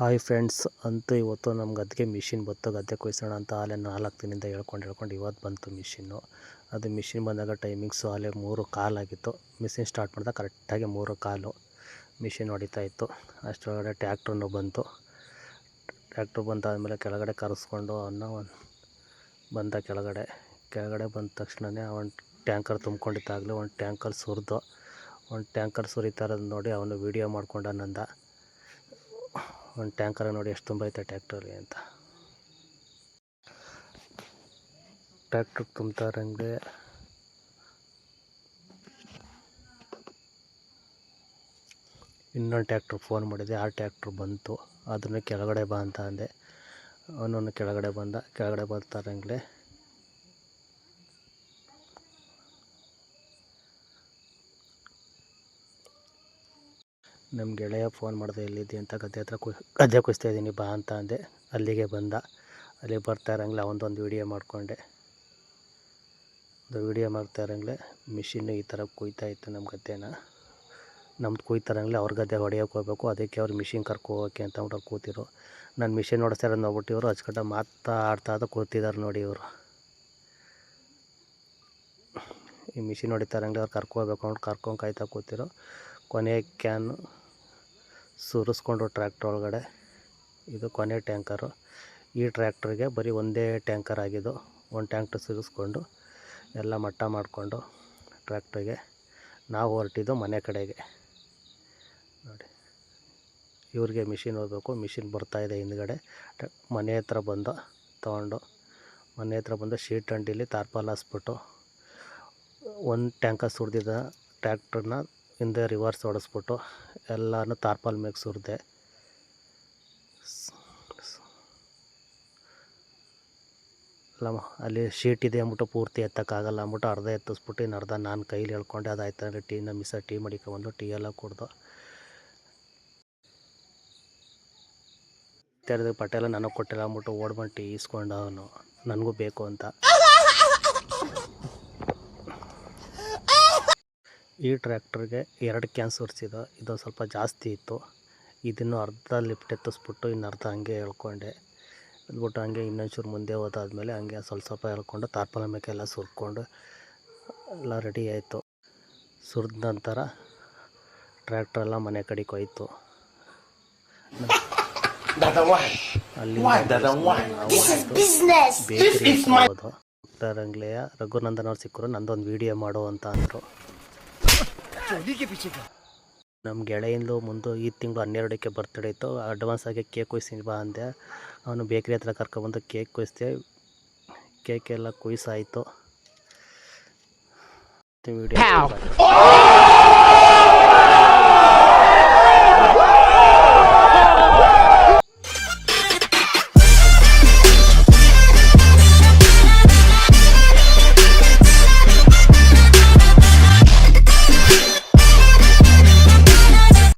Hi friends, ಅಂತೂ ಇವತ್ತು ನಮ್ಮ ಗದ್ದೆಗೆ ಮಿಷಿನ್ ಬಂತು. ಗದ್ದೆ ಕೊಯ್ಸೋಣ ಅಂತ ಆಲೆ 4 ದಿನದಿಂದ ಹೇಳ್ಕೊಂಡು ಇವತ್ತು ಬಂತು ಮಿಷಿನ್ನು. ಅದು ಮಿಷಿನ್ ಬಂದಾಗ ಟೈಮಿಂಗ್ಸು ಆಲೆ 3:15 ಆಗಿತ್ತು. ಮಿಷಿನ್ ಸ್ಟಾರ್ಟ್ ಮಾಡಿದಾಗ ಕರೆಕ್ಟಾಗಿ 3:15 ಮಿಷಿನ್ ಹೊಡಿತಾ ಇತ್ತು. ಅಷ್ಟರೊಳಗಡೆ ಟ್ಯಾಕ್ಟ್ರೂ ಬಂತು. ಟ್ಯಾಕ್ಟ್ರು ಬಂದಾದಮೇಲೆ ಕೆಳಗಡೆ ಕರೆಸ್ಕೊಂಡು ಬಂದ ಕೆಳಗಡೆ ಬಂದ ತಕ್ಷಣವೇ ಅವನು ಟ್ಯಾಂಕರ್ ತುಂಬ್ಕೊಂಡಿದ್ದಾಗಲೇ ಒಂದು ಟ್ಯಾಂಕರ್ ಸುರಿದು, ಒಂದು ಟ್ಯಾಂಕರ್ ಸುರಿತಾ ಇರೋದು ನೋಡಿ ಅವನು ವೀಡಿಯೋ ಮಾಡ್ಕೊಂಡ ನಂದ. ಒಂದು ಟ್ಯಾಂಕರ್ ನೋಡಿ ಎಷ್ಟು ತುಂಬೈತೆ ಟ್ಯಾಕ್ಟ್ರಲ್ಲಿ ಅಂತ. ಟ್ಯಾಕ್ಟ್ರ್ ತುಂಬ್ತಾ ಇರೋಂಗೆ ಇನ್ನೊಂದು ಟ್ಯಾಕ್ಟ್ರ್ ಫೋನ್ ಮಾಡಿದೆ. ಆ ಟ್ಯಾಕ್ಟ್ರ್ ಬಂತು. ಅದನ್ನು ಕೆಳಗಡೆ ಬಾ ಅಂತ ಅಂದೆ. ಅವನನ್ನು ಕೆಳಗಡೆ ಬರ್ತಾ ಇರೋಂಗೆ ನಮ್ಮ ಗೆಳೆಯ ಫೋನ್ ಮಾಡಿದೆ, ಎಲ್ಲಿದ್ದೆ ಅಂತ. ಗದ್ದೆ ಕೊಯ್ಸ್ತಾ ಇದ್ದೀನಿ ಬಾ ಅಂತ ಅಂದೆ. ಅಲ್ಲಿಗೆ ಬಂದ. ಅಲ್ಲಿಗೆ ಬರ್ತಾ ಇರೋಂಗೆ ಅವನದೊಂದು ವೀಡಿಯೋ ಮಾಡಿಕೊಂಡೆ. ವೀಡಿಯೋ ಮಾಡ್ತಾ ಇರೋಂಗೆ ಮಿಷಿನ್ನು ಈ ಥರ ಕೊಯ್ತಾ ಇತ್ತು ನಮ್ಮ ಗದ್ದೆನ. ನಮ್ದು ಕೊಯ್ತಾ ಇರೋಂಗೆ ಅವ್ರ ಗದ್ದೆ ಹೊಡೆಯೋಕೆ ಹೋಗ್ಬೇಕು. ಅದಕ್ಕೆ ಅವ್ರು ಮಿಷಿನ್ ಕರ್ಕೋಕೆ ಅಂತ ಅವ್ರು ಕೂತಿರು. ನಾನು ಮಿಷಿನ್ ಓಡಿಸ್ತಾ ಇರೋದು ನೋಡ್ಬಿಟ್ಟು ಇವರು ಅಚ್ಚುಕಟ್ಟಾಗಿ ಮಾತಾಡ್ತಾ ಕೂತಿದ್ದಾರೆ ನೋಡಿ ಇವರು. ಈ ಮಿಷಿನ್ ಹೊಡಿತಾ ಇರೋಂಗೆ ಅವ್ರು ಕರ್ಕೋಬೇಕು ಅಂದ್ಬಿಟ್ಟು ಕರ್ಕೊಂಡು ಕಾಯ್ತಾ ಕೂತಿರು. ಕೊನೆ ಕ್ಯಾನ್ ಸುರಿಸ್ಕೊಂಡು ಟ್ರ್ಯಾಕ್ಟ್ರ್ ಒಳಗಡೆ. ಇದು ಕೊನೆ ಟ್ಯಾಂಕರು. ಈ ಟ್ರ್ಯಾಕ್ಟ್ರಿಗೆ ಬರೀ ಒಂದೇ ಟ್ಯಾಂಕರ್ ಆಗಿದ್ದು. ಒಂದು ಟ್ಯಾಂಕ್ರ್ ಸುರಿಸ್ಕೊಂಡು ಎಲ್ಲ ಮಟ್ಟ ಮಾಡಿಕೊಂಡು ಟ್ರ್ಯಾಕ್ಟ್ರಿಗೆ ನಾವು ಹೊರಟಿದ್ದು ಮನೆ ಕಡೆಗೆ ನೋಡಿ. ಇವ್ರಿಗೆ ಮಿಷಿನ್ ಹೋಗ್ಬೇಕು. ಮಿಷಿನ್ ಬರ್ತಾಯಿದೆ ಹಿಂದ್ಗಡೆ. ಮನೆ ಹತ್ರ ಬಂದು ಶೀಟ್ ಅಂಟಿಲಿ ತಾರ್ಪಾಲ್ ಹಾಸ್ಬಿಟ್ಟು ಒಂದು ಟ್ಯಾಂಕರ್ ಸುರಿದಿದ್ದ ಟ್ರ್ಯಾಕ್ಟ್ರನ್ನ ಹಿಂದೆ ರಿವರ್ಸ್ ಹೊಡೆಸ್ಬಿಟ್ಟು ಎಲ್ಲನೂ ತಾರ್ಪಾಲ್ ಮೇಲೆ ಸುರಿದೆ. ಅಲ್ಲಿ ಶೀಟ್ ಇದೆ ಅಂದ್ಬಿಟ್ಟು ಪೂರ್ತಿ ಎತ್ತಕ್ಕಾಗಲ್ಲ ಅಂದ್ಬಿಟ್ಟು ಅರ್ಧ ಎತ್ತಿಸ್ಬಿಟ್ಟು ಇನ್ನು ಅರ್ಧ ನಾನು ಕೈಲಿ ಹೇಳ್ಕೊಂಡೆ. ಅದಾಯ್ತಂದರೆ ಟೀ ಮಡಿಕೊಂಡ್ಬಂದು ಟೀ ಎಲ್ಲ ಕುಡ್ದು ಪಟೇಲ ನನಗೆ ಕೊಟ್ಟಿಲ್ಲ ಅಂದ್ಬಿಟ್ಟು ಓಡ್ಬಂದು ಟೀ ಇಸ್ಕೊಂಡು ಅವನು ನನಗೂ ಬೇಕು ಅಂತ. ಈ ಟ್ರ್ಯಾಕ್ಟ್ರಿಗೆ 2 ಕ್ಯಾನ್ ಸುರಿಸಿದ್ದು. ಇದು ಸ್ವಲ್ಪ ಜಾಸ್ತಿ ಇತ್ತು. ಇದನ್ನು ಅರ್ಧ ಲಿಫ್ಟ್ ಎತ್ತಿಸ್ಬಿಟ್ಟು ಇನ್ನು ಅರ್ಧ ಹಂಗೆ ಹೇಳ್ಕೊಂಡೆ. ಅಂದ್ಬಿಟ್ಟು ಹಂಗೆ ಇನ್ನೊಂಚೂರು ಮುಂದೆ ಹೋದಾದ್ಮೇಲೆ ಹಂಗೆ ಸ್ವಲ್ಪ ಹೇಳ್ಕೊಂಡು ತಾರ್ಪಾಲ ಮೇಕೆಲ್ಲ ಸುರ್ಕೊಂಡು ಎಲ್ಲ ರೆಡಿ ಆಯಿತು. ಸುರಿದ ನಂತರ ಟ್ರ್ಯಾಕ್ಟ್ರೆಲ್ಲ ಮನೆ ಕಡೆಗೆ ಹೋಯ್ತು. ಅಲ್ಲಿ ಬೇಕರಿ ಹೋಗೋದು. ರಂಗ್ಲೆಯ ರಘುನಂದನ್ ಅವ್ರು ಸಿಕ್ಕರು. ನಂದೊಂದು ವೀಡಿಯೋ ಮಾಡು ಅಂತ ಅಂದರು. ನಮ್ಮ ಗೆಳೆಯಿಂದು ಮುಂದೆ ಈ ತಿಂಗಳು 12ಕ್ಕೆ ಬರ್ತಡೇ ಇತ್ತು. ಅಡ್ವಾನ್ಸ್ ಆಗಿ ಕೇಕ್ ಕೊಯ್ಸ್ತೀನಿ ಬಾ ಅಂದೆ. ಅವನು ಬೇಕ್ರಿ ಹತ್ರ ಕರ್ಕೊಬಂದು ಕೇಕ್ ಕೊಯ್ಸ್ದೆ. ಕೇಕ್ ಎಲ್ಲ ಕೊಯ್ಸಾಯಿತು. ವಿಡಿಯೋ